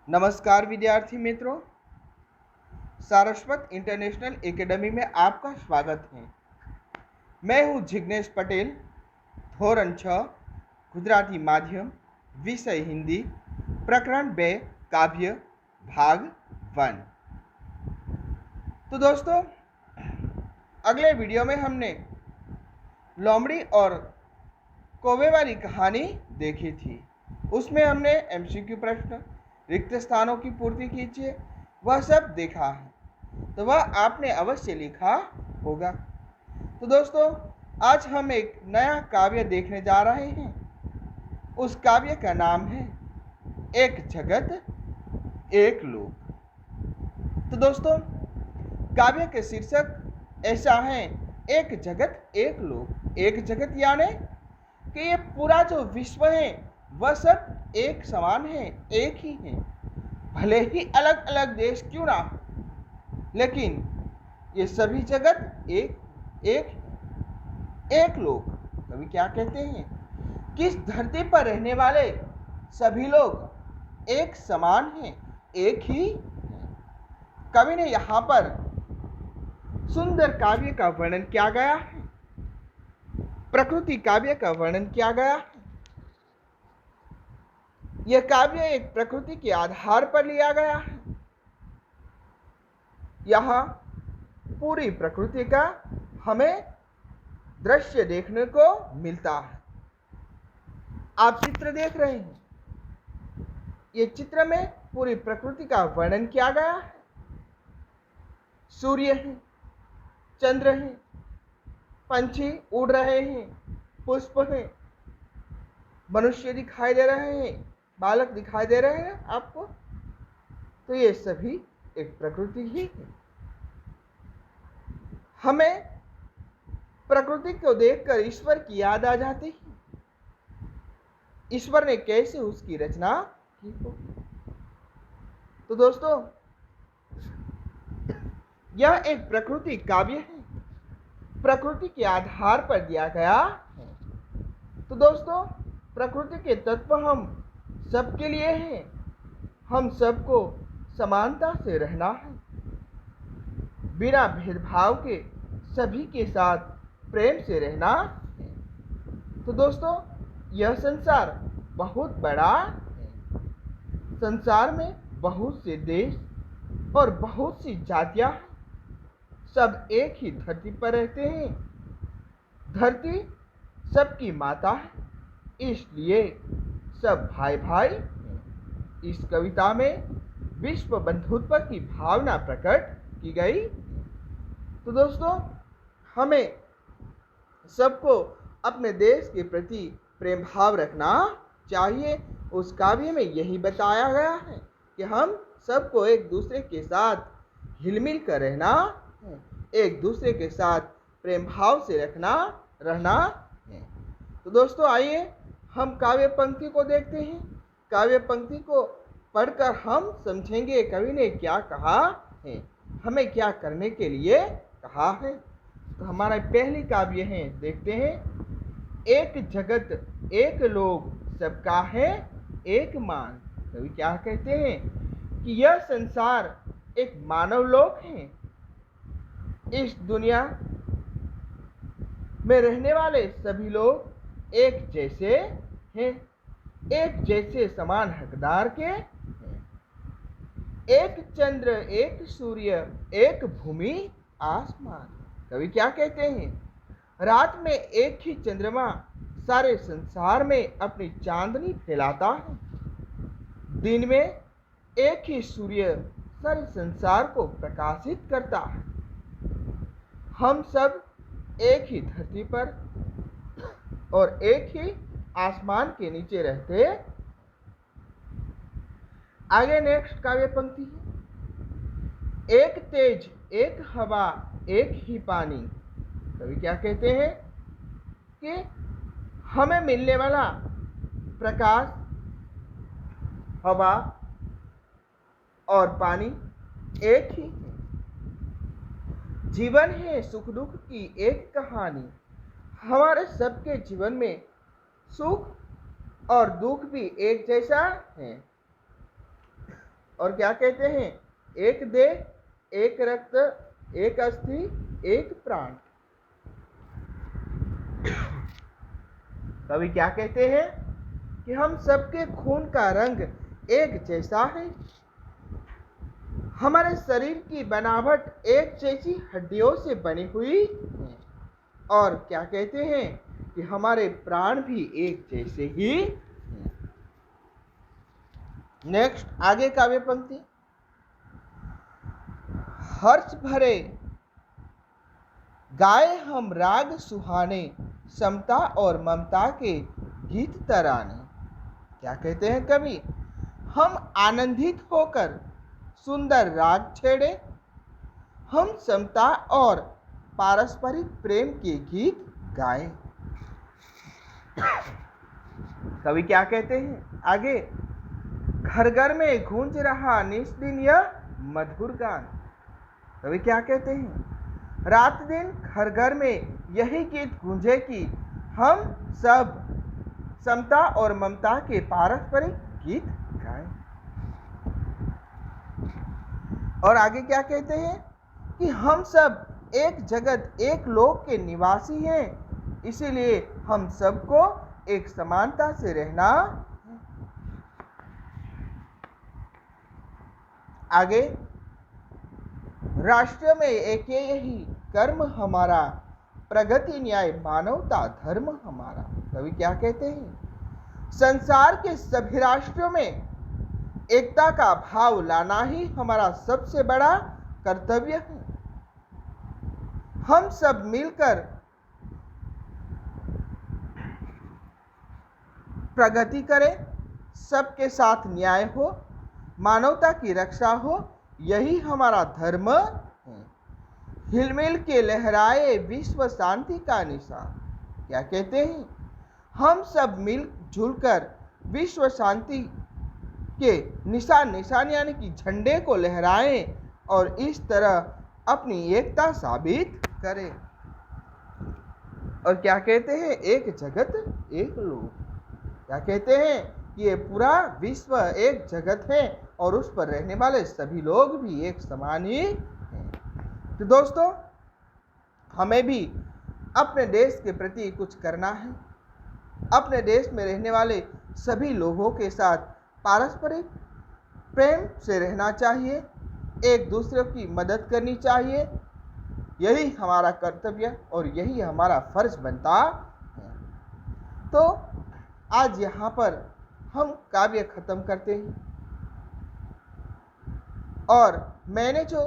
नमस्कार विद्यार्थी मित्रों, सारस्वत इंटरनेशनल एकेडमी में आपका स्वागत है। मैं हूं जिग्नेश पटेल, धोरण 6 गुजराती माध्यम, विषय हिंदी, प्रकरण 2 काव्य, भाग 1। तो दोस्तों, अगले वीडियो में हमने लोमड़ी और कौवे वाली कहानी देखी थी। उसमें हमने एमसीक्यू प्रश्न, रिक्त स्थानों की पूर्ति कीजिए, वह सब देखा है, तो वह आपने अवश्य लिखा होगा। तो दोस्तों, आज हम एक नया काव्य देखने जा रहे हैं। उस काव्य का नाम है एक जगत एक लोक। तो दोस्तों, काव्य के शीर्षक ऐसा है, एक जगत एक लोक। एक जगत यानी कि ये पूरा जो विश्व है वह सब एक समान है, एक ही है। भले ही अलग अलग देश क्यों ना हो, लेकिन ये सभी जगत एक लोग। कवि क्या कहते हैं कि इस धरती पर रहने वाले सभी लोग एक समान हैं, एक ही हैं। कवि ने यहाँ पर सुंदर काव्य का वर्णन किया गया है, प्रकृति काव्य का वर्णन किया गया है। यह काव्य एक प्रकृति के आधार पर लिया गया है। यहाँ पूरी प्रकृति का हमें दृश्य देखने को मिलता है। आप चित्र देख रहे हैं, ये चित्र में पूरी प्रकृति का वर्णन किया गया है। सूर्य है, चंद्र है, पंछी उड़ रहे हैं, पुष्प हैं, मनुष्य दिखाई दे रहे हैं, बालक दिखाई दे रहे हैं आपको। तो ये सभी एक प्रकृति ही है। हमें प्रकृति को देखकर ईश्वर की याद आ जाती है, ईश्वर ने कैसे उसकी रचना की हो। तो दोस्तों, यह एक प्रकृति काव्य है, प्रकृति के आधार पर दिया गया है। तो दोस्तों, प्रकृति के तत्व हम सबके लिए हैं। हम सबको समानता से रहना है, बिना भेदभाव के सभी के साथ प्रेम से रहना है। तो दोस्तों, यह संसार बहुत बड़ा है। संसार में बहुत से देश और बहुत सी जातियां हैं। सब एक ही धरती पर रहते हैं। धरती सबकी माता है, इसलिए सब भाई भाई हैं। इस कविता में विश्व बंधुत्व की भावना प्रकट की गई। तो दोस्तों, हमें सबको अपने देश के प्रति प्रेम भाव रखना चाहिए। उस काव्य में यही बताया गया है कि हम सबको एक दूसरे के साथ हिलमिल कर रहना है, एक दूसरे के साथ प्रेम भाव से रहना है। तो दोस्तों, आइए हम काव्य पंक्ति को देखते हैं। काव्य पंक्ति को पढ़कर हम समझेंगे कवि ने क्या कहा है, हमें क्या करने के लिए कहा है। तो हमारा पहली काव्य है, देखते हैं। एक जगत एक लोक, सबका है एक मान। कवि क्या कहते हैं कि यह संसार एक मानव लोक है। इस दुनिया में रहने वाले सभी लोग एक जैसे हैं, एक जैसे समान हकदार के हैं। एक चंद्र एक सूर्य एक भूमि आसमान। कवि क्या कहते हैं, रात में एक ही चंद्रमा सारे संसार में अपनी चांदनी फैलाता है। दिन में एक ही सूर्य सारे संसार को प्रकाशित करता है। हम सब एक ही धरती पर और एक ही आसमान के नीचे रहते। आगे नेक्स्ट काव्य पंक्ति है, एक तेज एक हवा एक ही पानी। कवि क्या कहते हैं कि हमें मिलने वाला प्रकाश, हवा और पानी एक ही है। जीवन है सुख दुख की एक कहानी। हमारे सबके जीवन में सुख और दुख भी एक जैसा है। और क्या कहते हैं, एक देह, एक रक्त, एक अस्थि, एक प्राण। कवि क्या कहते हैं कि हम सबके खून का रंग एक जैसा है, हमारे शरीर की बनावट एक जैसी हड्डियों से बनी हुई है, और क्या कहते हैं कि हमारे प्राण भी एक जैसे ही हैं। नेक्स्ट, आगे काव्य पंक्ति। हर्ष भरे गाए हम राग सुहाने, समता और ममता के गीत तराने। क्या कहते हैं कवि, हम आनंदित होकर सुंदर राग छेड़े, हम समता और पारस्परिक प्रेम के गीत गाएं। कवि क्या कहते हैं आगे, घर घर में गूंज रहा निस दिन यह मधुर गान। कवि क्या कहते हैं, रात दिन घर घर में यही गीत गूंजे कि हम सब समता और ममता के पारस्परिक गीत गाएं। और आगे क्या कहते हैं कि हम सब एक जगत एक लोक के निवासी हैं, इसीलिए हम सबको एक समानता से रहना। आगे, राष्ट्र में एक यही कर्म हमारा, प्रगति न्याय मानवता धर्म हमारा। कवि क्या कहते हैं, संसार के सभी राष्ट्रों में एकता का भाव लाना ही हमारा सबसे बड़ा कर्तव्य है। हम सब मिलकर प्रगति करें, सबके साथ न्याय हो, मानवता की रक्षा हो, यही हमारा धर्म है। हिलमिल के लहराए विश्व शांति का निशान। क्या कहते हैं, हम सब मिलजुल कर विश्व शांति के निशान यानी कि झंडे को लहराएं और इस तरह अपनी एकता साबित करें। और क्या कहते हैं, एक जगत एक लोक। क्या कहते हैं कि ये पूरा विश्व एक जगत है और उस पर रहने वाले सभी लोग भी एक समान ही हैं। तो दोस्तों, हमें भी अपने देश के प्रति कुछ करना है, अपने देश में रहने वाले सभी लोगों के साथ पारस्परिक प्रेम से रहना चाहिए, एक दूसरे की मदद करनी चाहिए, यही हमारा कर्तव्य और यही हमारा फर्ज बनता है। तो आज यहाँ पर हम काव्य खत्म करते हैं, और मैंने जो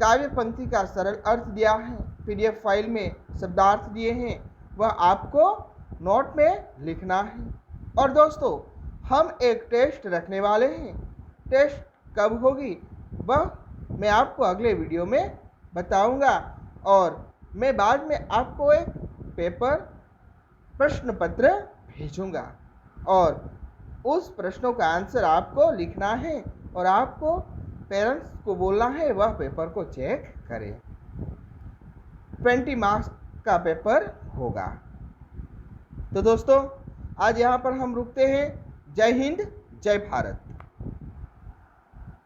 काव्य पंक्ति का सरल अर्थ दिया है, PDF फाइल में शब्दार्थ दिए हैं, वह आपको नोट में लिखना है। और दोस्तों, हम एक टेस्ट रखने वाले हैं, टेस्ट कब होगी वह मैं आपको अगले वीडियो में बताऊंगा, और मैं बाद में आपको एक पेपर प्रश्न पत्र भेजूंगा, और उस प्रश्नों का आंसर आपको लिखना है और आपको पेरेंट्स को बोलना है वह पेपर को चेक करें। 20 मार्क्स का पेपर होगा। तो दोस्तों, आज यहाँ पर हम रुकते हैं। जय हिंद, जय भारत।